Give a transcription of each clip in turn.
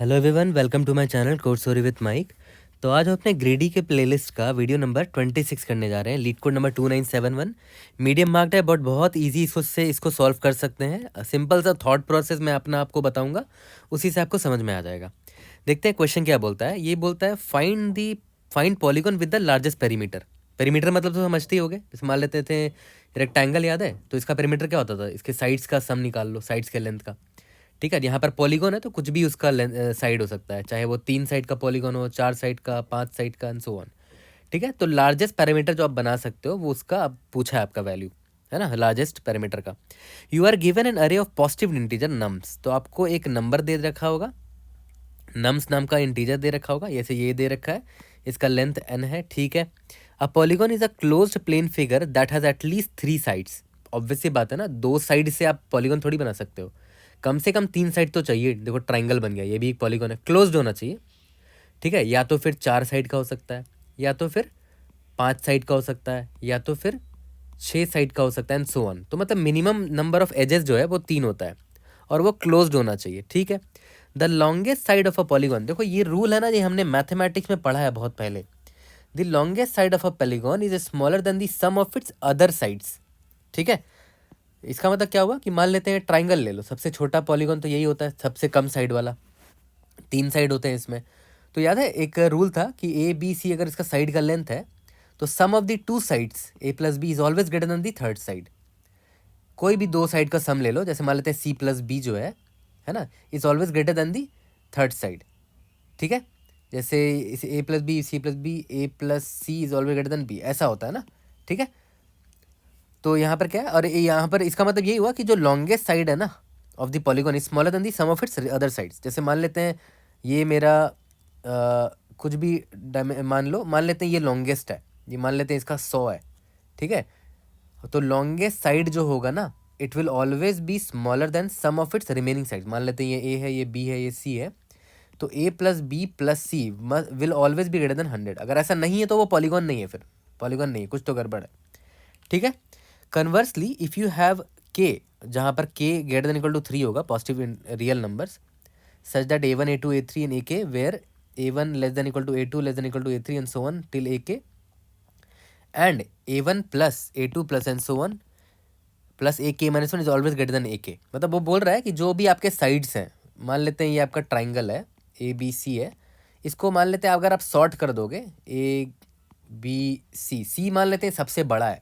Hello everyone, welcome to my channel code story with Mike. तो आज हम अपने ग्रेडी के प्लेलिस्ट का वीडियो नंबर 26 करने जा रहे हैं। Leet code number 2971 medium marked है, बट बहुत इजी इसको सॉल्व कर सकते हैं। सिंपल सा थॉट प्रोसेस मैं अपना आपको बताऊंगा, उसी से आपको समझ में आ जाएगा। देखते हैं क्वेश्चन क्या बोलता है। ये बोलता है find polygon with the largest perimeter. Perimeter मतलब तो समझते ही होगे। जैसे मान लेते थे रेक्टेंगल, याद है? तो इसका पेरीमीटर क्या होता था? इसके साइड्स का सम निकाल लो, साइड्स के लेंथ का। ठीक है, यहाँ पर पॉलीगॉन है तो कुछ भी उसका साइड हो सकता है, चाहे वो 3 साइड का पॉलीगॉन हो, 4 साइड का, 5 साइड का एंड सो ऑन। ठीक है, तो लार्जेस्ट पैरामीटर जो आप बना सकते हो वो उसका अब पूछा है आपका वैल्यू, है ना, लार्जेस्ट पैरामीटर का। यू आर गिवन एन अरे ऑफ पॉजिटिव इंटीजर नम्स। तो आपको एक नंबर दे रखा होगा, नम्स नाम का इंटीजर दे रखा होगा, जैसे ये दे रखा है, इसका लेंथ n है। ठीक है, a polygon is a closed plane figure that has at least 3 sides. Obviously बात है ना, 2 साइड से आप पॉलीगॉन थोड़ी बना सकते हो, कम से कम 3 साइड तो चाहिए। देखो ट्राइंगल बन गया, ये भी एक पॉलीगॉन है, क्लोज्ड होना चाहिए। ठीक है, या तो फिर 4 साइड का हो सकता है, या तो फिर 5 साइड का हो सकता है, या तो फिर 6 साइड का हो सकता है एंड सो ऑन। तो मतलब मिनिमम नंबर ऑफ एजेस जो है वो 3 होता है और वो क्लोज्ड होना चाहिए। ठीक है, the longest side of a polygon, देखो ये रूल है ना, ये हमने मैथमेटिक्स में पढ़ा है बहुत पहले। The longest side of a polygon is smaller than the sum of its other sides. ठीक है, इसका मतलब क्या हुआ कि मान लेते हैं ट्राइंगल ले लो, सबसे छोटा पॉलीगॉन तो यही होता है, सबसे कम साइड वाला। 3 साइड होते हैं इसमें। तो याद है एक रूल था कि ए बी सी अगर इसका साइड का लेंथ है तो sum of the 2 sides a plus b is always greater than the third side. कोई भी 2 साइड का सम ले लो, जैसे मान लेते हैं सी प्लस बी जो है ना, is always greater than the third side. ठीक है, जैसे इस a plus b, c plus b, a plus c is always greater than b, ऐसा होता है ना। ठीक है, तो यहाँ पर क्या है, और यहाँ पर इसका मतलब यही हुआ कि जो लॉन्गेस्ट साइड है ना of the polygon is smaller than the sum of its other sides. जैसे मान लेते हैं ये मेरा कुछ भी मान लेते हैं ये लॉन्गेस्ट है, ये मान लेते हैं इसका 100 है। ठीक है, तो लॉन्गेस्ट साइड जो होगा ना, it will always be smaller than sum of its remaining side. मान लेते हैं ये ए है, ये बी है, ये सी है, तो a plus b plus c will always be greater than 100। अगर ऐसा नहीं है तो वो पॉलीगॉन नहीं है, फिर पॉलीगॉन नहीं है, कुछ तो गड़बड़ है। ठीक है, कन्वर्सली इफ यू हैव के, जहाँ पर के ग्रेटर देन इक्वल टू 3 होगा, positive real numbers, such that a one a two a three and a k, where a one less than equal to a two less than equal to a three and so on till a k, and a one plus a two plus and so on plus a k minus one is always greater than a k. मतलब वो बोल रहा है कि जो भी आपके sides हैं, मान लेते हैं ये आपका ट्राइंगल है, ए बी सी है, इसको मान लेते हैं अगर आप सॉर्ट कर दोगे, ए बी सी, सी मान लेते हैं सबसे बड़ा है,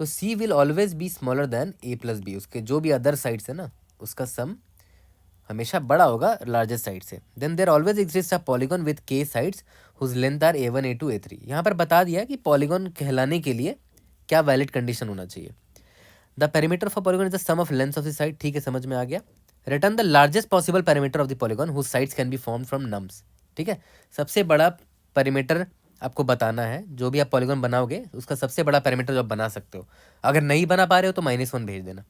तो c will always be smaller than a plus b. उसके जो भी अदर साइड्स है ना, उसका सम हमेशा बड़ा होगा लार्जेस्ट साइड से। Then there always exist a polygon with k sides whose length are a one a two a three. यहाँ पर बता दिया कि पॉलीगॉन कहलाने के लिए क्या वैलिड कंडीशन होना चाहिए। The perimeter of a polygon is the sum of lengths of the side. ठीक है, समझ में आ गया। Return the largest possible perimeter of the polygon whose sides can be formed from nums. ठीक है, सबसे बड़ा पेरीमीटर आपको बताना है, जो भी आप पॉलीगॉन बनाओगे उसका सबसे बड़ा पेरीमीटर जो आप बना सकते हो। अगर नहीं बना पा रहे हो तो -1 भेज देना।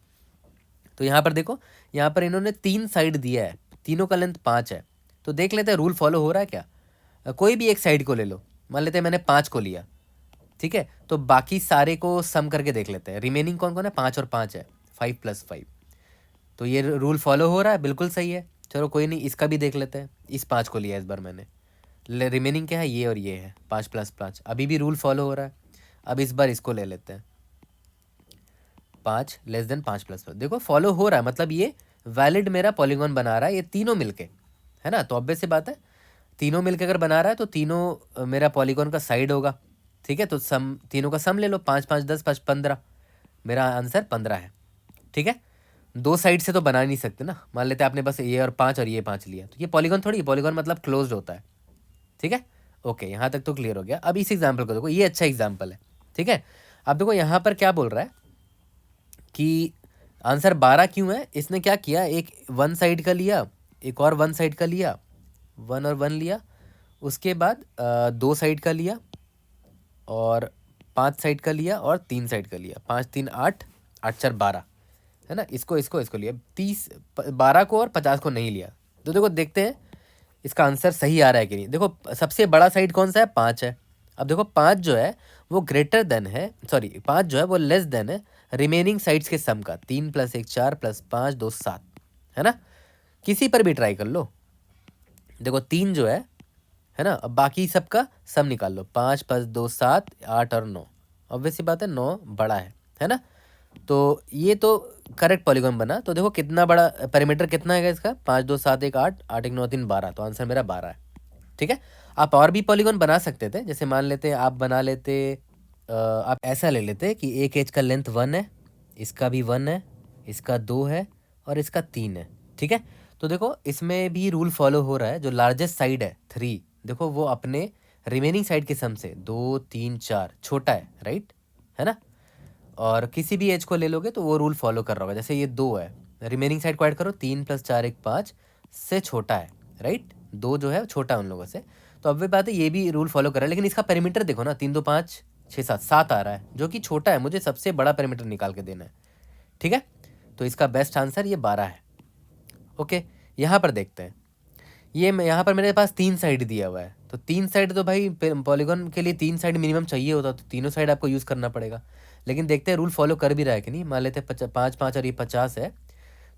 तो यहाँ पर देखो, यहाँ पर इन्होंने 3 साइड दिया है, तीनों का लेंथ 5 है। तो देख लेते हैं रूल फॉलो हो रहा है क्या। कोई भी एक साइड को ले लो, मान लेते हैं मैंने 5 को लिया। ठीक है, तो बाकी सारे को सम करके देख लेते हैं, रिमेनिंग कौन कौन है, 5 और 5 है, 5 + 5। तो ये रूल फॉलो हो रहा है, बिल्कुल सही है। चलो कोई नहीं, इसका भी देख लेते हैं। इस 5 को लिया इस बार मैंने, रिमेनिंग क्या है, ये और ये है, 5 + 5, अभी भी रूल फॉलो हो रहा है। अब इस बार इसको ले लेते हैं, 5 लेस देन 5 + 5। देखो फॉलो हो रहा है, मतलब ये वैलिड मेरा पॉलीगॉन बना रहा है, ये तीनों मिलके, है ना। तो ऑब्वियस सी बात है, तीनों मिलके अगर बना रहा है तो तीनों मेरा पॉलीगॉन का साइड होगा। ठीक है, तो सम, तीनों का सम ले लो, 5 5 10 5 15, मेरा आंसर 15 है। ठीक है, 2 साइड से तो बना नहीं सकते ना। मान लेते हैं आपने बस ये और 5 और ये 5 लिया, तो ये पॉलीगॉन थोड़ी, पॉलीगॉन मतलब क्लोज्ड होता है। ठीक है, ओके, यहाँ तक तो क्लियर हो गया। अब इस एग्जाम्पल को देखो, ये अच्छा एग्जाम्पल है। ठीक है, अब देखो यहाँ पर क्या बोल रहा है कि आंसर 12 क्यों है। इसने क्या किया, एक 1 साइड का लिया, एक और 1 साइड का लिया, 1 और 1 लिया, उसके बाद 2 साइड का लिया, और 5 साइड का लिया, और 3 साइड का लिया। 5 3 8, 8 4 12, है ना। इसको लिया, 30 12 को और 50 को नहीं लिया। तो देखो देखते हैं इसका आंसर सही आ रहा है कि नहीं। देखो सबसे बड़ा साइड कौन सा है, 5 है। अब देखो 5 जो है वो ग्रेटर देन है, सॉरी 5 जो है वो लेस देन है रिमेनिंग साइड्स के सम का। 3 + 1 4 + 5 2 7, है ना। किसी पर भी ट्राई कर लो, देखो 3 जो है ना, अब बाकी सबका सम निकाल लो, 5 + 2 7 8 और 9, ऑब्वियस सी बात है 9 बड़ा है ना। तो ये तो करेक्ट पॉलीगॉन बना। तो देखो कितना बड़ा पेरीमीटर कितना है इसका, 5 2 7 1 8 8 1 9 3 12, तो आंसर मेरा 12 है। ठीक है, आप और भी पॉलीगॉन बना सकते थे, जैसे मान लेते आप बना लेते आप ऐसा ले लेते कि एक एज का लेंथ 1 है, इसका भी 1 है, इसका 2 है और इसका 3 है। ठीक है, तो देखो इसमें भी रूल फॉलो हो रहा है, जो लार्जेस्ट साइड है 3, देखो वो अपने रिमेनिंग साइड के सम से 2 3 4 छोटा है, राइट, है ना। और किसी भी एज को ले लोगे तो वो रूल फॉलो कर रहा होगा, जैसे ये 2 है, रिमेनिंग साइड को ऐड करो, 3 + 4 1 5 से छोटा है, राइट, 2 जो है छोटा है उन लोगों से। तो अब ये बात है, ये भी रूल फॉलो कर रहा है, लेकिन इसका पेरीमीटर देखो ना, 3 2 5 6 7 7 आ रहा है, जो कि छोटा है, मुझे सबसे बड़ा पेरीमीटर निकाल के देना है। ठीक है, तो इसका बेस्ट आंसर ये 12 है। ओके, यहाँ पर देखते हैं, ये यहाँ पर मेरे पास 3 साइड दिया हुआ है, तो 3 साइड तो भाई पॉलीगॉन के लिए 3 साइड मिनिमम चाहिए होता, तो तीनों साइड आपको यूज़ करना पड़ेगा। लेकिन देखते हैं रूल फॉलो कर भी रहा है कि नहीं। मान लेते हैं 5 5 और ये 50 है,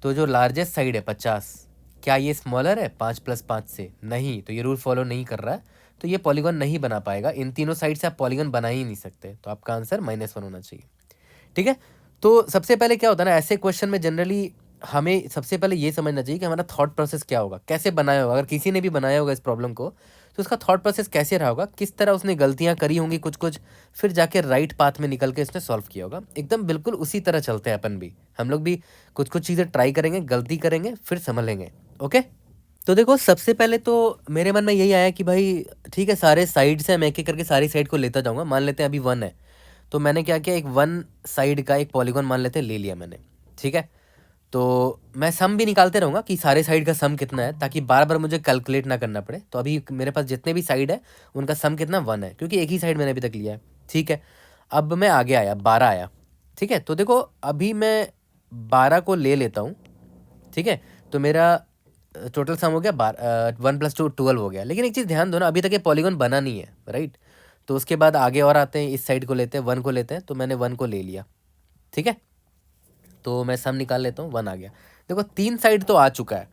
तो जो लार्जेस्ट साइड है 50, क्या ये स्मॉलर है 5 + 5 से? नहीं, तो ये रूल फॉलो नहीं कर रहा है, तो ये पॉलीगॉन नहीं बना पाएगा। इन तीनों साइड से आप पॉलीगॉन बना ही नहीं सकते, तो आपका आंसर -1 होना चाहिए। ठीक है, तो सबसे पहले क्या होता है ना, ऐसे क्वेश्चन में जनरली हमें सबसे पहले ये समझना चाहिए कि हमारा थॉट प्रोसेस क्या होगा, कैसे बनाया होगा। अगर किसी ने भी बनाया होगा इस प्रॉब्लम को, तो उसका थॉट प्रोसेस कैसे रहा होगा, किस तरह उसने गलतियां करी होंगी कुछ कुछ, फिर जाके राइट पाथ में निकल के इसने सॉल्व किया होगा। एकदम बिल्कुल उसी तरह चलते हैं अपन भी, हम लोग भी कुछ कुछ चीज़ें ट्राई करेंगे, गलती करेंगे, फिर संभलेंगे। ओके, तो देखो सबसे पहले तो मेरे मन में यही आया कि भाई ठीक है, सारे साइड से मैं एक एक करके सारी साइड को लेता जाऊँगा। मान लेते हैं अभी 1 है, तो मैंने क्या किया, एक 1 साइड का एक पॉलीगॉन मान लेते हैं ले लिया मैंने। ठीक है, तो मैं सम भी निकालते रहूँगा कि सारे साइड का सम कितना है, ताकि बार बार मुझे कैलकुलेट ना करना पड़े। तो अभी मेरे पास जितने भी साइड है उनका सम कितना 1 है, क्योंकि एक ही साइड मैंने अभी तक लिया है। ठीक है, अब मैं आगे आया, 12 आया। ठीक है, तो देखो अभी मैं 12 को ले लेता हूँ। ठीक है, तो मेरा टोटल सम हो गया 1 + 2 12 हो गया। लेकिन एक चीज़ ध्यान दो ना, अभी तक ये पॉलीगॉन बना नहीं है, राइट। तो उसके बाद आगे और आते हैं, इस साइड को लेते हैं, 1 को लेते हैं, तो मैंने 1 को ले लिया। ठीक है, तो मैं सम निकाल लेता हूँ, 1 आ गया। देखो 3 साइड तो आ चुका है।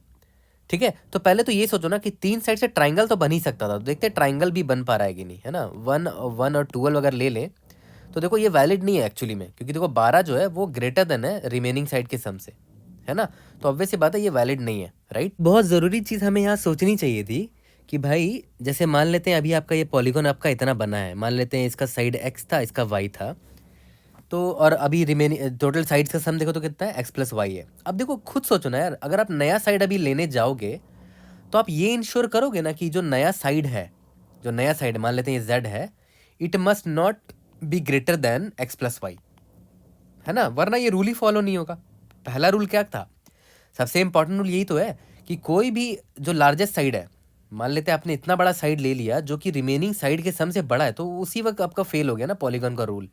ठीक है, तो पहले तो ये सोचो ना कि 3 साइड से ट्राइंगल तो बन ही सकता था, तो देखते हैं ट्राइंगल भी बन पा रहा है कि नहीं, है ना। 1 1 और 12 अगर ले लें तो देखो ये वैलिड नहीं है एक्चुअली में, क्योंकि देखो 12 जो है वो ग्रेटर देन है रिमेनिंग साइड के सम से, है ना। तो ऑब्वियस सी बात है ये वैलिड नहीं है, राइट। बहुत ज़रूरी चीज़ हमें यहाँ सोचनी चाहिए थी कि भाई जैसे मान लेते हैं अभी आपका ये पॉलीगॉन आपका इतना बना है, मान लेते हैं इसका साइड एक्स था, इसका वाई था, तो और अभी रिमेनिंग टोटल साइड्स का सम देखो तो कितना है, एक्स प्लस वाई है। अब देखो खुद सोचो ना यार, अगर आप नया साइड अभी लेने जाओगे तो आप ये इंश्योर करोगे ना कि जो नया साइड है, जो नया साइड मान लेते हैं ये जेड है, it must not be greater than X plus Y, है ना, वरना ये रूल ही फॉलो नहीं होगा। पहला रूल क्या था, सबसे इंपॉर्टेंट रूल यही तो है कि कोई भी जो लार्जेस्ट साइड है, मान लेते हैं आपने इतना बड़ा साइड ले लिया जो कि रिमेनिंग साइड के सम से बड़ा है, तो उसी वक्त आपका फेल हो गया ना पॉलीगॉन का रूल।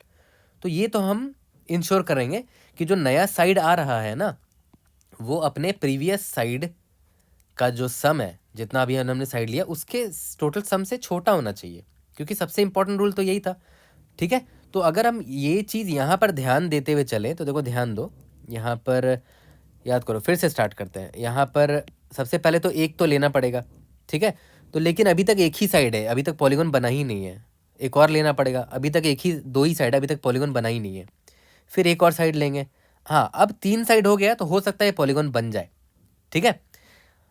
तो ये तो हम इंश्योर करेंगे कि जो नया साइड आ रहा है ना, वो अपने प्रीवियस साइड का जो सम है, जितना अभी हमने साइड लिया उसके टोटल सम से छोटा होना चाहिए, क्योंकि सबसे इंपॉर्टेंट रूल तो यही था। ठीक है, तो अगर हम ये चीज़ यहाँ पर ध्यान देते हुए चलें तो देखो ध्यान दो, यहाँ पर याद करो, फिर से स्टार्ट करते हैं। यहाँ पर सबसे पहले तो एक तो लेना पड़ेगा, ठीक है, तो लेकिन अभी तक एक ही साइड है, अभी तक पॉलीगॉन बना ही नहीं है, एक और लेना पड़ेगा। अभी तक एक ही 2 ही साइड है, अभी तक पॉलीगॉन बना ही नहीं है, फिर एक और साइड लेंगे। हाँ, अब 3 साइड हो गया तो हो सकता है पॉलीगॉन बन जाए। ठीक है,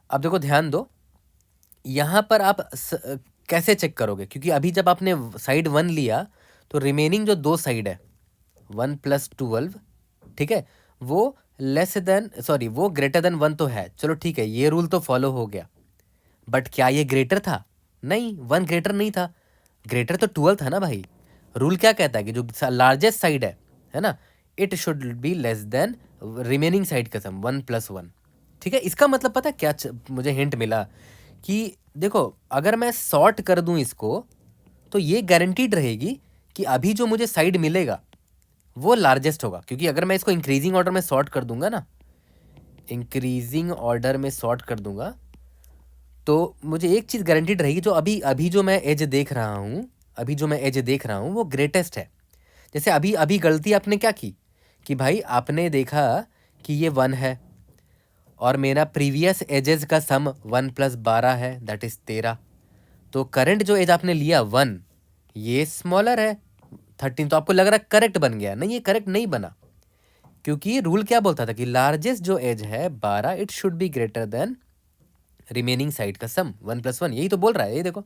अब देखो ध्यान दो, यहाँ पर आप कैसे चेक करोगे, क्योंकि अभी जब आपने साइड 1 लिया तो रिमेनिंग जो 2 साइड है 1 + 12, ठीक है, वो वो ग्रेटर देन 1 तो है, चलो ठीक है, ये रूल तो फॉलो हो गया। बट क्या ये ग्रेटर था? नहीं, 1 ग्रेटर नहीं था, ग्रेटर तो 12 था ना भाई। रूल क्या कहता है कि जो लार्जेस्ट साइड है ना, it should be less than remaining side का सम 1 + 1। ठीक है, इसका मतलब पता है क्या मुझे हिंट मिला कि देखो अगर मैं सॉर्ट कर दूं इसको, तो ये गारंटीड रहेगी कि अभी जो मुझे साइड मिलेगा वो लार्जेस्ट होगा, क्योंकि अगर मैं इसको इंक्रीजिंग ऑर्डर में सॉर्ट कर दूंगा ना, इंक्रीजिंग ऑर्डर में सॉर्ट कर दूंगा, तो मुझे एक चीज़ गारंटीड रहेगी, जो अभी अभी जो मैं एज देख रहा हूँ, अभी जो मैं एज देख रहा हूँ वो ग्रेटेस्ट है। जैसे अभी अभी गलती आपने क्या की कि भाई आपने देखा कि ये 1 है, और मेरा प्रीवियस एजेस का सम 1 + 12 है, दैट इज 13। तो करंट जो एज आपने लिया 1, ये स्मॉलर है 13, तो आपको लग रहा है करेक्ट बन गया। नहीं, ये करेक्ट नहीं बना, क्योंकि रूल क्या बोलता था कि लार्जेस्ट जो एज है 12, it should B greater then remaining side का सम 1 + 1। यही तो बोल रहा है, ये देखो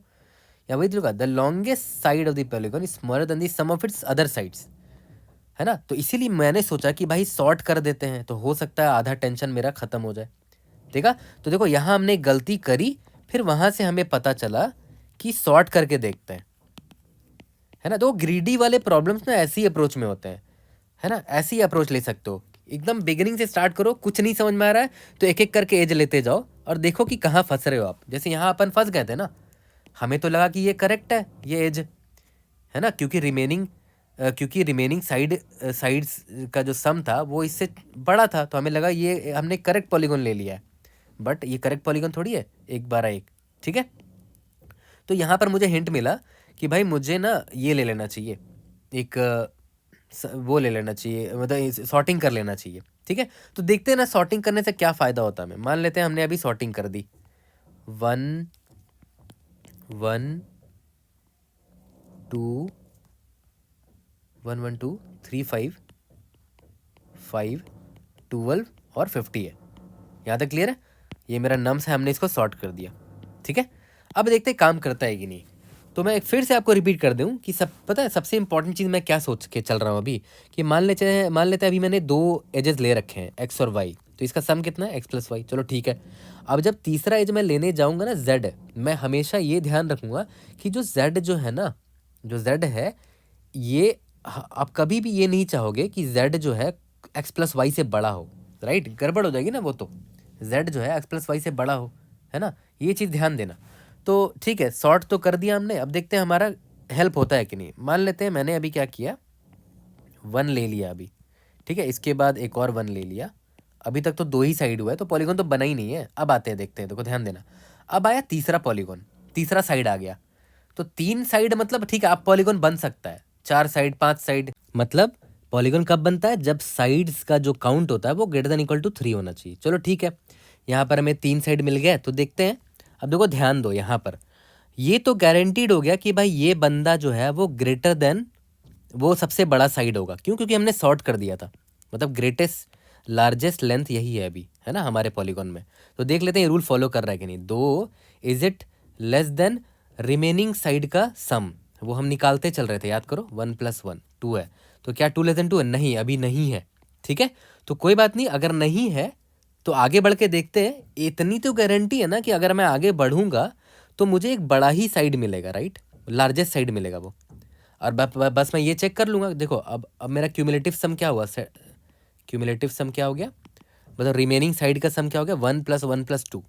या वही देखो, the longest side of the polygon is smaller than the sum of its other sides, है ना। तो इसीलिए मैंने सोचा कि भाई सॉर्ट कर देते हैं, तो हो सकता है आधा टेंशन मेरा खत्म हो जाए। देखा, तो देखो यहाँ हमने गलती करी, फिर वहां से हमें पता चला कि सॉर्ट करके देखते हैं, है ना। तो ग्रीडी वाले प्रॉब्लम्स ना ऐसी अप्रोच में होते हैं, है ना। ऐसी अप्रोच ले सकते हो, एकदम बिगिनिंग से स्टार्ट करो, कुछ नहीं समझ में आ रहा है तो एक एक करके एज लेते जाओ और देखो कि कहाँ फंस रहे हो आप। जैसे यहाँ अपन फंस गए थे ना, हमें तो लगा कि ये करेक्ट है ये एज, है ना, क्योंकि रिमेनिंग साइड्स का जो सम था वो इससे बड़ा था, तो हमें लगा ये हमने करेक्ट पॉलीगॉन ले लिया है। बट ये करेक्ट पॉलीगॉन थोड़ी है 1/1, ठीक है। तो यहाँ पर मुझे हिंट मिला कि भाई मुझे ना ये ले लेना चाहिए, एक वो ले लेना चाहिए, मतलब सॉर्टिंग कर लेना चाहिए, ठीक है। तो देखते हैं ना सॉर्टिंग करने से क्या फ़ायदा होता है हमें। मान लेते हैं हमने अभी सॉर्टिंग कर दी 1 1 2 1 1 2 3 5 5 12 और 50 है। यहाँ तक क्लियर है, ये मेरा नम्स है, हमने इसको सॉर्ट कर दिया, ठीक है। अब देखते हैं काम करता है कि नहीं। तो मैं फिर से आपको रिपीट कर दूं कि सब पता है सबसे इंपॉर्टेंट चीज़ मैं क्या सोच के चल रहा हूँ अभी, कि मान लेते हैं अभी मैंने 2 एजेस ले रखे हैं एक्स और वाई, तो इसका सम कितना है एक्स + वाई, चलो ठीक है। अब जब तीसरा एज मैं लेने जाऊँगा ना जेड, मैं हमेशा ये ध्यान रखूँगा कि जो जेड जो है ना, जो जेड है ये, आप कभी भी ये नहीं चाहोगे कि जेड जो है एक्स + वाई से बड़ा हो, राइट, गड़बड़ हो जाएगी ना वो तो। जेड जो है एक्स + वाई से बड़ा हो, है ना, ये चीज़ ध्यान देना। तो ठीक है, सॉर्ट तो कर दिया हमने, अब देखते हैं हमारा हेल्प होता है कि नहीं। मान लेते हैं मैंने अभी क्या किया, 1 ले लिया अभी, ठीक है, इसके बाद एक और 1 ले लिया। अभी तक तो 2 ही साइड हुआ है, तो पॉलीगॉन तो बना ही नहीं है। अब आते हैं, देखते हैं, देखो ध्यान देना। अब आया तीसरा पॉलीगॉन, तीसरा साइड आ गया। तो 3 साइड मतलब ठीक है, आप पॉलीगॉन बन सकता है, 4 साइड 5 साइड, मतलब पॉलीगॉन कब बनता है, जब साइड्स का जो काउंट होता है वो >= 3 होना चाहिए। चलो ठीक है, यहाँ पर हमें 3 साइड मिल गया, तो देखते हैं। अब देखो ध्यान दो, यहाँ पर ये तो गारंटीड हो गया कि भाई ये बंदा जो है वो ग्रेटर देन वो सबसे बड़ा साइड होगा। क्यों? क्योंकि हमने सॉर्ट कर दिया था, मतलब ग्रेटेस्ट लार्जेस्ट लेंथ यही है अभी, है ना, हमारे पॉलीगॉन में। तो देख लेते हैं ये रूल फॉलो कर रहा है कि नहीं। 2 is it less than remaining side का सम, वो हम निकालते चल रहे थे, याद करो। 1 + 1 2 है, तो क्या 2 <2 है? नहीं, अभी नहीं है, ठीक है। तो कोई बात नहीं, अगर नहीं है तो आगे बढ़ के देखते हैं। इतनी तो गारंटी है ना कि अगर मैं आगे बढ़ूंगा तो मुझे एक बड़ा ही साइड मिलेगा, राइट, लार्जेस्ट साइड मिलेगा वो। और बस मैं ये चेक कर लूँगा। देखो अब मेरा क्यूमुलेटिव सम क्या हुआ, क्यूमुलेटिव सम क्या हो गया, मतलब रिमेनिंग साइड का सम क्या हो गया, 1 + 1 + 2,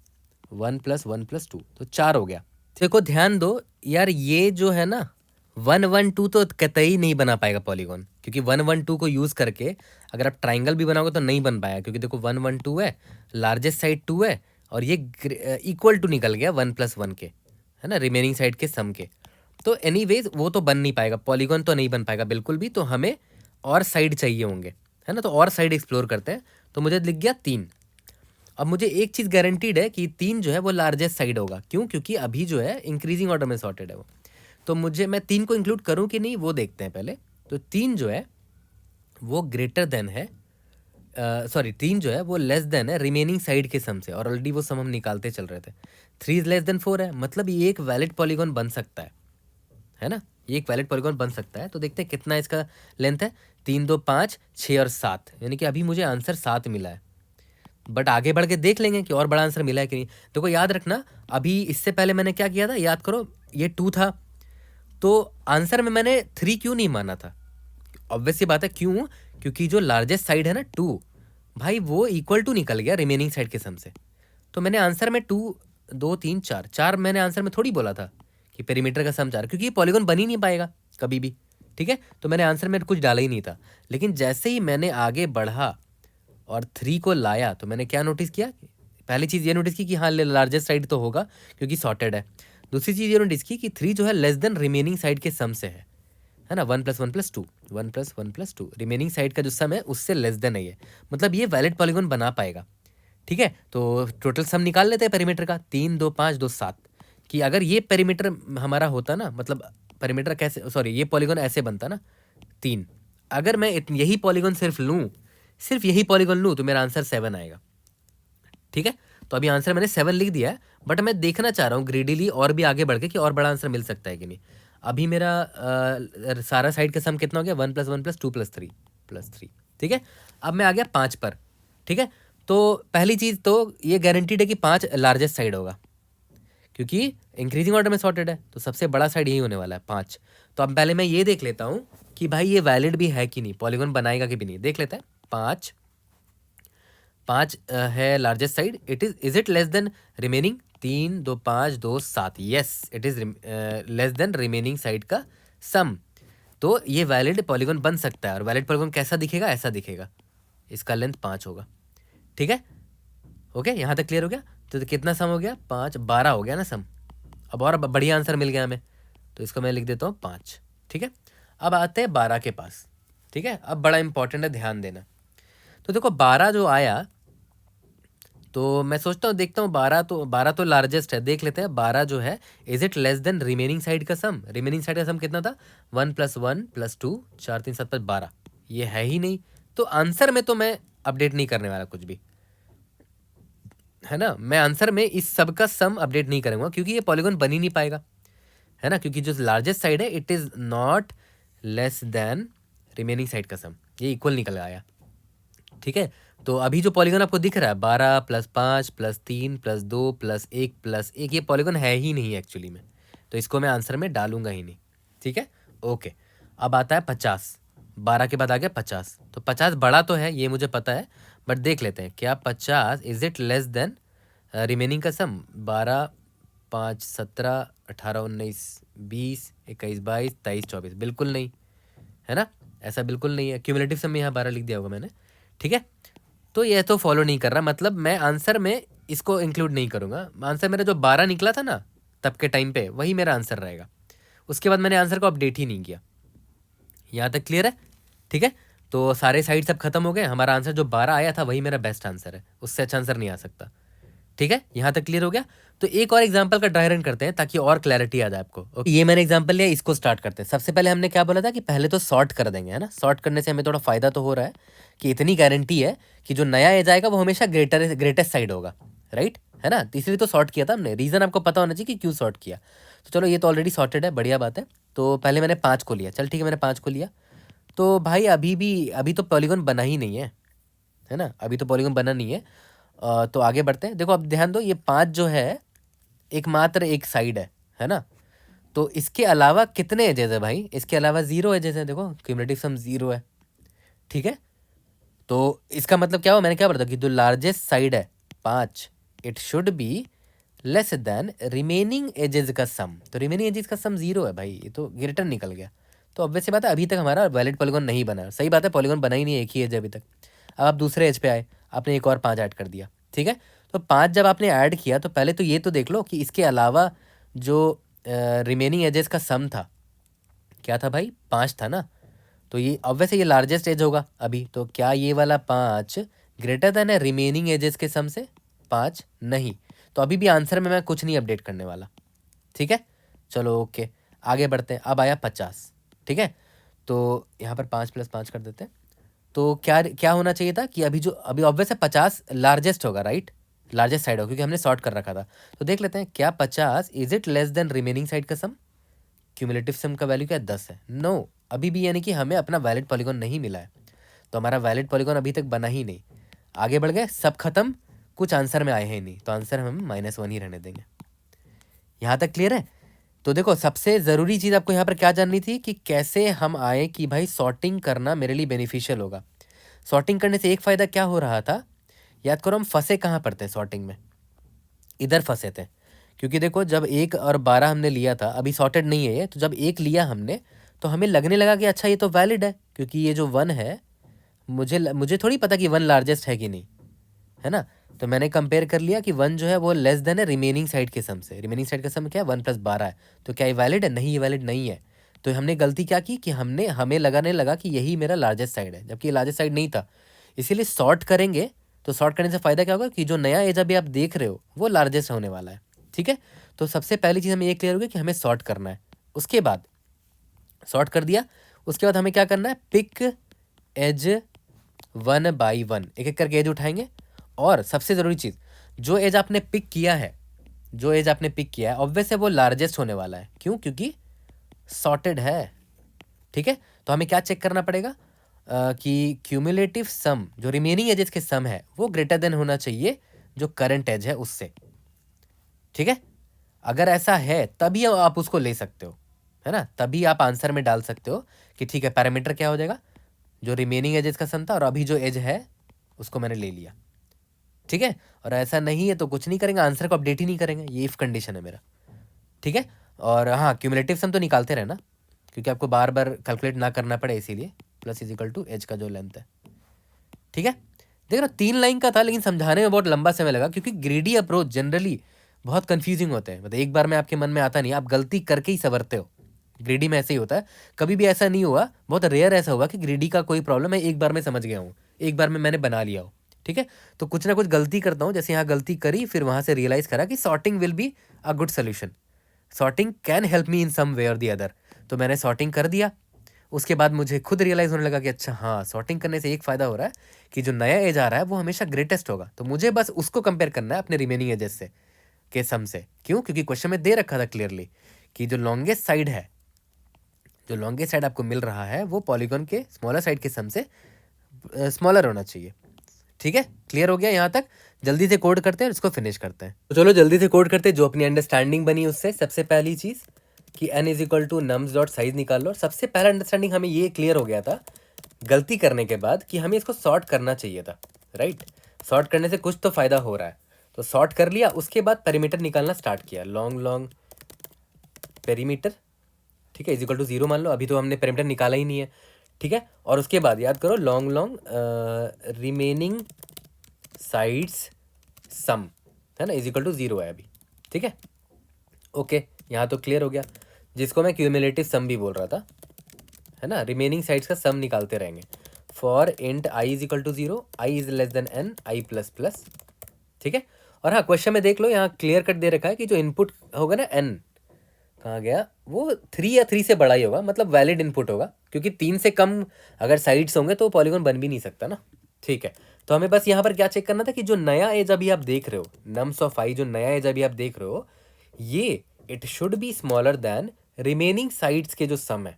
1 + 1 + 2, तो 4 हो गया। देखो ध्यान दो यार, ये जो है ना 1 1 2 तो कतई नहीं बना पाएगा पॉलीगॉन, क्योंकि 1 1 2 को यूज़ करके अगर आप ट्राइंगल भी बनाओगे तो नहीं बन पाएगा, क्योंकि देखो 1 1 2 है, लार्जेस्ट साइड 2 है, और ये इक्वल टू निकल गया 1 + 1 के, है ना, रिमेनिंग साइड के सम के। तो एनीवेज वो तो बन नहीं पाएगा, पॉलीगॉन तो नहीं बन पाएगा बिल्कुल भी। तो हमें और साइड चाहिए होंगे, है ना। तो और साइड एक्सप्लोर करते हैं। तो मुझे लिख गया 3। अब मुझे एक चीज़ गारंटीड है कि 3 जो है वो लार्जेस्ट साइड होगा। क्यों? क्योंकि अभी जो है इंक्रीजिंग ऑर्डर में सॉर्टेड है वो। तो मैं 3 को इंक्लूड करूं कि नहीं वो देखते हैं पहले। तो 3 जो है वो ग्रेटर देन है, सॉरी 3 जो है वो लेस देन है रिमेनिंग साइड के सम से, और ऑलरेडी वो सम हम निकालते चल रहे थे। 3 इज लेस देन 4 है, मतलब ये एक वैलिड पॉलीगॉन बन सकता है ना, ये एक वैलिड पॉलीगॉन बन सकता है। तो देखते हैं कितना इसका लेंथ है, 3 2 5 6 और 7, यानी कि अभी मुझे आंसर 7 मिला है। बट आगे बढ़ के देख लेंगे कि और बड़ा आंसर मिला है कि नहीं। देखो याद रखना, अभी इससे पहले मैंने क्या किया था, याद करो, ये 2 था, तो आंसर में मैंने 3 क्यों नहीं माना था। ऑब्वियस सी बात है, क्यों? क्योंकि जो लार्जेस्ट साइड है ना 2, भाई वो इक्वल टू निकल गया रिमेनिंग साइड के सम से। तो मैंने आंसर में 2 2 3 4 4 मैंने आंसर में थोड़ी बोला था कि पेरीमीटर का सम 4, क्योंकि ये पॉलीगॉन बन ही नहीं पाएगा कभी भी, ठीक है। तो मैंने आंसर में कुछ डाला ही नहीं था। लेकिन जैसे ही मैंने आगे बढ़ा और 3 को लाया, तो मैंने क्या नोटिस किया, पहली चीज़ ये नोटिस की कि हाँ लार्जेस्ट साइड तो होगा क्योंकि सॉर्टेड है। दूसरी चीज़ ये नोटिस की कि 3 जो है लेस देन रिमेनिंग साइड के सम से है ना, 1 + 1 + 2, 1 + 1 + 2, रिमेनिंग साइड का जो सम है उससे लेस देन है ये, मतलब ये वैलिड पॉलीगॉन बना पाएगा, ठीक है, तो टोटल सम निकाल लेते हैं पेरीमीटर का, 3 2 5 2 7, कि अगर ये पेरीमीटर हमारा होता ना, मतलब पेरीमीटर कैसे, सॉरी ये पॉलीगॉन ऐसे बनता ना 3, अगर मैं यही पॉलीगॉन सिर्फ लूँ, सिर्फ यही पॉलीगॉन लूँ, तो मेरा आंसर 7 आएगा। ठीक है, तो अभी आंसर मैंने 7 लिख दिया है, बट मैं देखना चाह रहा हूँ ग्रीडीली और भी आगे बढ़ के कि और बड़ा आंसर मिल सकता है कि नहीं। अभी मेरा सारा साइड का सम कितना हो गया, 1 + 1 + 2 + 3 + 3। ठीक है, अब मैं आ गया 5 पर। ठीक है, तो पहली चीज़ तो ये गारंटीड है कि 5 लार्जेस्ट साइड होगा, क्योंकि इंक्रीजिंग ऑर्डर में सॉर्टेड है, तो सबसे बड़ा साइड यही होने वाला है 5। तो अब पहले मैं ये देख लेता हूँ कि भाई ये वैलिड भी है कि नहीं, पॉलीगॉन बनाएगा कि भी नहीं, देख लेते हैं। 5 5 है largest side, is it less than remaining 3 2 5 2 7, yes it is less than remaining side का सम। तो ये वैलिड पॉलीगॉन बन सकता है, और वैलिड पॉलीगॉन कैसा दिखेगा, ऐसा दिखेगा, इसका लेंथ 5 होगा। ठीक है, ओके, यहाँ तक क्लियर हो गया। तो कितना सम हो गया, 5 12 हो गया ना सम। अब और बढ़िया आंसर मिल गया हमें, तो इसको मैं लिख देता हूँ 5। ठीक है, अब आते हैं 12 के पास। ठीक है, अब बड़ा इंपॉर्टेंट है, ध्यान देना। तो देखो 12 जो आया, तो मैं सोचता हूँ, देखता हूँ 12 तो लार्जेस्ट है, देख लेते हैं 12 जो है, is it less than remaining side का सम। रिमेनिंग साइड का सम कितना था, 1 + 1 + 2 4 3 7 12, ये है ही नहीं। तो आंसर में तो मैं अपडेट नहीं करने वाला कुछ भी, है ना, मैं आंसर में इस सब का सम अपडेट नहीं करूँगा, क्योंकि ये पॉलीगॉन बन ही नहीं पाएगा, है ना, क्योंकि जो लार्जेस्ट साइड है it is not less than remaining side का सम, ये इक्वल निकल आया। ठीक है, तो अभी जो पॉलीगॉन आपको दिख रहा है 12 + 5 + 3 + 2 + 1 + 1, ये पॉलीगॉन है ही नहीं एक्चुअली में, तो इसको मैं आंसर में डालूंगा ही नहीं। ठीक है, ओके। अब आता है 50, 12 के बाद आ गया 50। तो 50 बड़ा तो है, ये मुझे पता है, बट देख लेते हैं क्या 50 is it less than remaining का सम। 12 5 17 18 19 20 21 22 23 24, बिल्कुल नहीं, है ना, ऐसा बिल्कुल नहीं है। क्यूमुलेटिव सम में यहाँ 12 लिख दिया होगा मैंने। ठीक है, तो ये तो फॉलो नहीं कर रहा, मतलब मैं आंसर में इसको इंक्लूड नहीं करूँगा। आंसर मेरा जो 12 निकला था ना तब के टाइम पे, वही मेरा आंसर रहेगा। उसके बाद मैंने आंसर को अपडेट ही नहीं किया। यहाँ तक क्लियर है? ठीक है, तो सारे साइड सब खत्म हो गए, हमारा आंसर जो 12 आया था वही मेरा बेस्ट आंसर है, उससे अच्छा आंसर नहीं आ सकता। ठीक है, यहाँ तक क्लियर हो गया। तो एक और एग्जांपल का ड्राई रन करते हैं ताकि और क्लैरिटी आ जाए आपको। ओके, ये मैंने एग्जांपल लिया, इसको स्टार्ट करते हैं। सबसे पहले हमने क्या बोला था कि पहले तो सॉर्ट कर देंगे, है ना। सॉर्ट करने से हमें थोड़ा फायदा तो हो रहा है कि इतनी गारंटी है कि जो नया एज आएगा वो हमेशा ग्रेटेस्ट साइड होगा, राइट, है ना। इसलिए तो सॉर्ट किया था हमने, रीज़न आपको पता होना चाहिए कि क्यों सॉर्ट किया। तो चलो, ये तो ऑलरेडी सॉर्टेड है, बढ़िया बात है। तो पहले मैंने 5 को लिया, चल ठीक है, मैंने 5 को लिया। तो भाई अभी तो पॉलीगॉन बना ही नहीं है ना, अभी तो पॉलीगॉन बना नहीं है। तो आगे बढ़ते हैं। देखो अब ध्यान दो, ये 5 जो है एकमात्र एक साइड है ना। तो इसके अलावा कितने एजेस है भाई, इसके अलावा 0 एजेस है। देखो क्यूमुलेटिव सम 0 है। ठीक है, तो इसका मतलब क्या हुआ, मैंने क्या बोला था कि जो लार्जेस्ट साइड है 5, it should be less than remaining edges का सम। तो रिमेनिंग एजेस का सम 0 है भाई, ये तो ग्रेटर निकल गया। तो ऑब्वियस सी बात है, अभी तक हमारा वैलिड पॉलीगॉन नहीं बना। सही बात है, पॉलीगॉन बना ही नहीं, एक ही एज है अभी तक। अब आप दूसरे एज पे आए, आपने एक और 5 ऐड कर दिया। ठीक है, तो 5 जब आपने ऐड किया तो पहले तो ये तो देख लो कि इसके अलावा जो रिमेनिंग एजेस का सम था क्या था भाई, 5 था ना। तो ये ऑब्वियस ये लार्जेस्ट एज होगा अभी, तो क्या ये वाला 5 ग्रेटर देन है रिमेनिंग एजेस के सम से? 5 नहीं, तो अभी भी आंसर में मैं कुछ नहीं अपडेट करने वाला। ठीक है, चलो ओके, आगे बढ़ते हैं। अब आया 50। ठीक है, तो यहाँ पर 5 + 5 कर देते हैं। तो क्या क्या होना चाहिए था कि अभी ऑब्वियस है 50 लार्जेस्ट होगा, राइट, लार्जेस्ट साइड होगा, क्योंकि हमने सॉर्ट कर रखा था। तो देख लेते हैं क्या 50 is it less than remaining side का सम। क्यूमुलेटिव सम का वैल्यू क्या है, 10 है। नो, अभी भी यानी कि हमें अपना वैलिड पॉलीगॉन नहीं मिला है, तो हमारा वैलिड पॉलीगॉन अभी तक बना ही नहीं। आगे बढ़ गए, सब खत्म, कुछ आंसर में आए हैं नहीं, तो आंसर हम -1 ही रहने देंगे। यहाँ तक क्लियर है? तो देखो, सबसे ज़रूरी चीज़ आपको यहाँ पर क्या जाननी थी कि कैसे हम आए कि भाई सॉर्टिंग करना मेरे लिए बेनिफिशियल होगा। सॉर्टिंग करने से एक फ़ायदा क्या हो रहा था, याद करो हम फंसे कहाँ पड़ते हैं सॉर्टिंग में, इधर फंसे थे। क्योंकि देखो जब 1 और 12 हमने लिया था, अभी सॉर्टेड नहीं है ये, तो जब 1 लिया हमने तो हमें लगने लगा कि अच्छा ये तो वैलिड है, क्योंकि ये जो 1 है, मुझे थोड़ी पता कि 1 लार्जेस्ट है कि नहीं, है ना। तो मैंने कंपेयर कर लिया कि 1 जो है वो लेस देन है रिमेनिंग साइड के सम से। रिमेनिंग साइड का सम क्या है, 1 + 12 है। तो क्या ये वैलिड है? नहीं, ये वैलिड नहीं है। तो हमने गलती क्या की कि हमें लगाने लगा कि यही मेरा लार्जेस्ट साइड है, जबकि ये लार्जेस्ट साइड नहीं था। इसीलिए सॉर्ट करेंगे तो सॉर्ट करने से फ़ायदा क्या होगा कि जो नया एज अभी आप देख रहे हो वो लार्जेस्ट होने वाला है, ठीक है। तो सबसे पहली चीज़ हमें ये क्लियर होगी कि हमें सॉर्ट करना है। उसके बाद सॉर्ट कर दिया, उसके बाद हमें क्या करना है, पिक एज 1 बाई 1, एक एक करके एज उठाएंगे। और सबसे ज़रूरी चीज़, जो एज आपने पिक किया है, जो एज आपने पिक किया है ऑब्वियस है वो लार्जेस्ट होने वाला है। क्यों? क्योंकि सॉर्टेड है, ठीक है। तो हमें क्या चेक करना पड़ेगा कि क्यूमुलेटिव सम, जो रिमेनिंग एजेस के सम है वो ग्रेटर देन होना चाहिए जो करंट एज है उससे, ठीक है। अगर ऐसा है तभी आप उसको ले सकते हो, है ना, तभी आप आंसर में डाल सकते हो कि ठीक है पैरामीटर क्या हो जाएगा, जो रिमेनिंग एजेस का सम था और अभी जो एज है उसको मैंने ले लिया, ठीक है। और ऐसा नहीं है तो कुछ नहीं करेंगे, आंसर को अपडेट ही नहीं करेंगे, ये इफ कंडीशन है मेरा, ठीक है। और हाँ, क्यूमुलेटिव सम तो निकालते रहना क्योंकि आपको बार बार कैलकुलेट ना करना पड़े, इसीलिए plus is equal to edge का जो लेंथ है, ठीक है। देख रहा 3 लाइन का था लेकिन समझाने में बहुत लंबा समय लगा क्योंकि ग्रीडी अप्रोच जनरली बहुत कंफ्यूजिंग होते हैं, मतलब एक बार में आपके मन में आता नहीं, आप गलती करके ही संवरते हो। ग्रीडी में ऐसे ही होता है, कभी भी ऐसा नहीं हुआ, बहुत रेयर ऐसा हुआ कि ग्रीडी का कोई प्रॉब्लम है एक बार में समझ गया हूँ, एक बार में मैंने बना लिया हो, ठीक है। तो कुछ ना कुछ गलती करता हूँ, जैसे यहाँ गलती करी फिर वहाँ से रियलाइज़ करा कि sorting will be a good solution, sorting can help me in some way or the other. तो मैंने सॉर्टिंग कर दिया, उसके बाद मुझे खुद रियलाइज़ होने लगा कि अच्छा हाँ, सॉर्टिंग करने से एक फ़ायदा हो रहा है कि जो नया एज आ रहा है वो हमेशा ग्रेटेस्ट होगा, तो मुझे बस उसको कंपेयर करना है अपने रिमेनिंग एजेस से के सम से। क्यों? क्योंकि क्वेश्चन में दे रखा था क्लियरली कि जो लॉन्गेस्ट साइड है, जो लॉन्गेस्ट साइड आपको मिल रहा है वो पॉलीगॉन के स्मॉलर साइड के सम से स्मॉलर होना चाहिए, ठीक है। क्लियर हो गया यहाँ तक? जल्दी से कोड करते हैं और इसको फिनिश करते हैं। तो चलो जल्दी से कोड करते हैं, जो अपनी अंडरस्टैंडिंग बनी उससे। सबसे पहली चीज़ कि n is equal to nums dot size निकाल लो। सबसे पहला अंडरस्टैंडिंग हमें ये क्लियर हो गया था गलती करने के बाद कि हमें इसको सॉर्ट करना चाहिए था, राइट। सॉर्ट करने से कुछ तो फ़ायदा हो रहा है, तो सॉर्ट कर लिया। उसके बाद पेरीमीटर निकालना स्टार्ट किया, लॉन्ग लॉन्ग पेरीमीटर, ठीक है, इज इक्वल टू 0 मान लो, अभी तो हमने पेरीमीटर निकाला ही नहीं है, ठीक है। और उसके बाद याद करो लॉन्ग लॉन्ग रिमेनिंग साइड्स सम, है ना, इज इक्वल टू 0 है अभी, ठीक है। ओके, यहाँ तो क्लियर हो गया, जिसको मैं क्यूमुलेटिव सम भी बोल रहा था, है ना। रिमेनिंग साइड्स का सम निकालते रहेंगे for int i is equal to 0, i is less than n, i plus plus, ठीक है। और हाँ, क्वेश्चन में देख लो यहाँ क्लियर कट दे रखा है कि जो इनपुट होगा ना एन, कहाँ गया वो, 3 या 3 से बड़ा ही होगा, मतलब वैलिड इनपुट होगा, क्योंकि 3 से कम अगर साइड्स होंगे तो पॉलीगॉन बन भी नहीं सकता ना, ठीक है। तो हमें बस यहाँ पर क्या चेक करना था कि जो नया एज अभी आप देख रहे हो, नम्स ऑफ आई, जो नया एज अभी आप देख रहे हो, ये it should B smaller then remaining sides के जो सम है,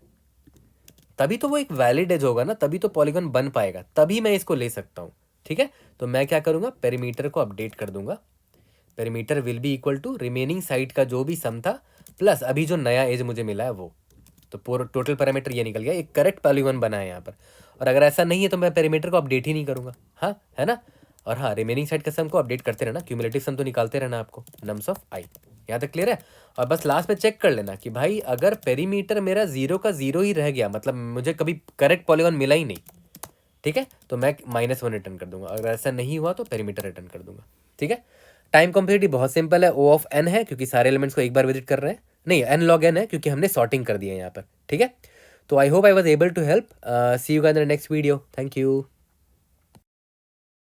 तभी तो वो एक वैलिड एज होगा ना, तभी तो पॉलीगॉन बन पाएगा, तभी मैं इसको ले सकता हूँ, ठीक है। तो मैं क्या करूँगा, पेरीमीटर को अपडेट कर दूंगा, perimeter will be equal to remaining side का जो भी सम था प्लस अभी जो नया एज मुझे मिला है वो, तो पूरा टोटल पैरामीटर ये निकल गया, एक करेक्ट पॉलीगॉन बना है यहाँ पर। और अगर ऐसा नहीं है तो मैं पेरीमीटर को अपडेट ही नहीं करूँगा, हाँ, है ना। और हाँ, रिमेनिंग साइड का सम को अपडेट करते रहना, क्यूमुलेटिव सम तो निकालते रहना आपको, नम्स ऑफ आई। यहाँ तक क्लियर है? और बस लास्ट में चेक कर लेना कि भाई अगर पेरीमीटर मेरा 0 का 0 ही रह गया, मतलब मुझे कभी करेक्ट पॉलीगॉन मिला ही नहीं, ठीक है, तो मैं -1 रिटर्न कर दूंगा। अगर ऐसा नहीं हुआ तो पेरीमीटर रिटर्न कर दूंगा, ठीक है। टाइम कॉम्प्लेक्सिटी बहुत सिंपल है, ओ ऑफ एन है क्योंकि सारे एलिमेंट्स को एक बार विजिट कर रहे हैं, नहीं एन लॉग एन है क्योंकि हमने सॉर्टिंग कर दिया है यहाँ पर, ठीक है। तो I hope I was able to help, see you guys in the next video, thank you.